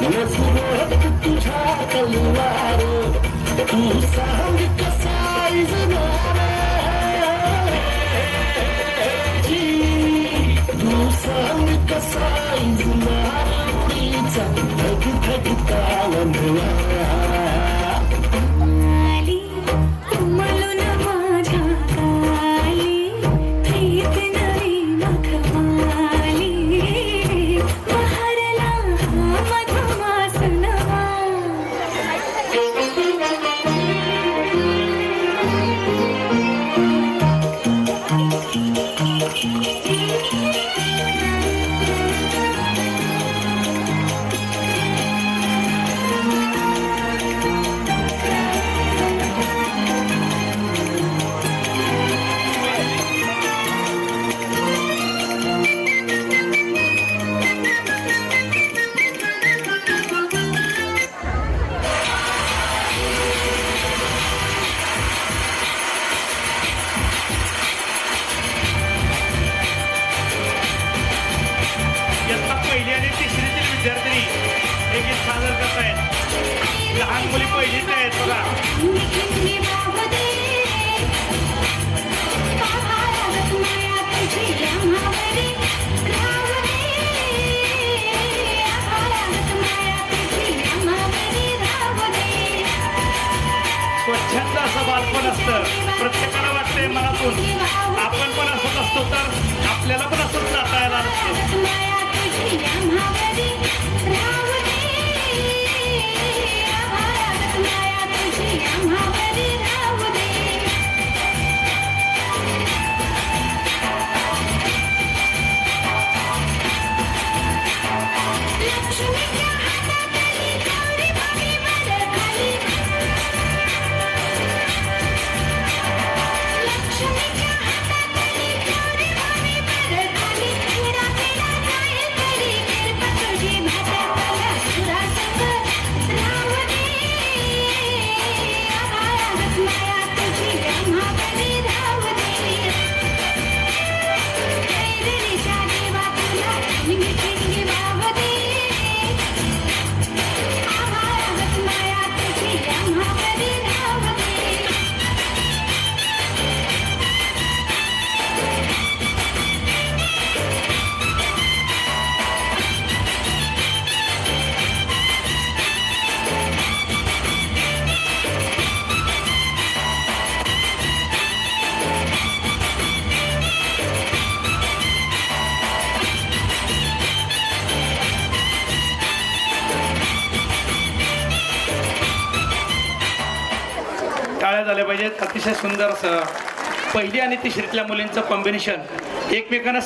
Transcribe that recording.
नसुरत तुझ्या तलवार तू सांग कसा इजनार तू सांग कसा इजनार उडीचा धग धग तावंधळा पहिली आणि तिसरीतील विद्यार्थी हे गीत सादर करतायत. लहान मुली पहिलीच आहेत बघा. स्वच्छंद असं बालपण असतं. प्रत्येकाला वाटतंय मनातून आपण पण असत असतो तर आपल्याला पण असंच जाता यायला लागतं. टाळ्या झाल्या पाहिजेत. अतिशय सुंदर असं पहिली आणि तिसरीतल्या मुलींचं कॉम्बिनेशन एकमेकांना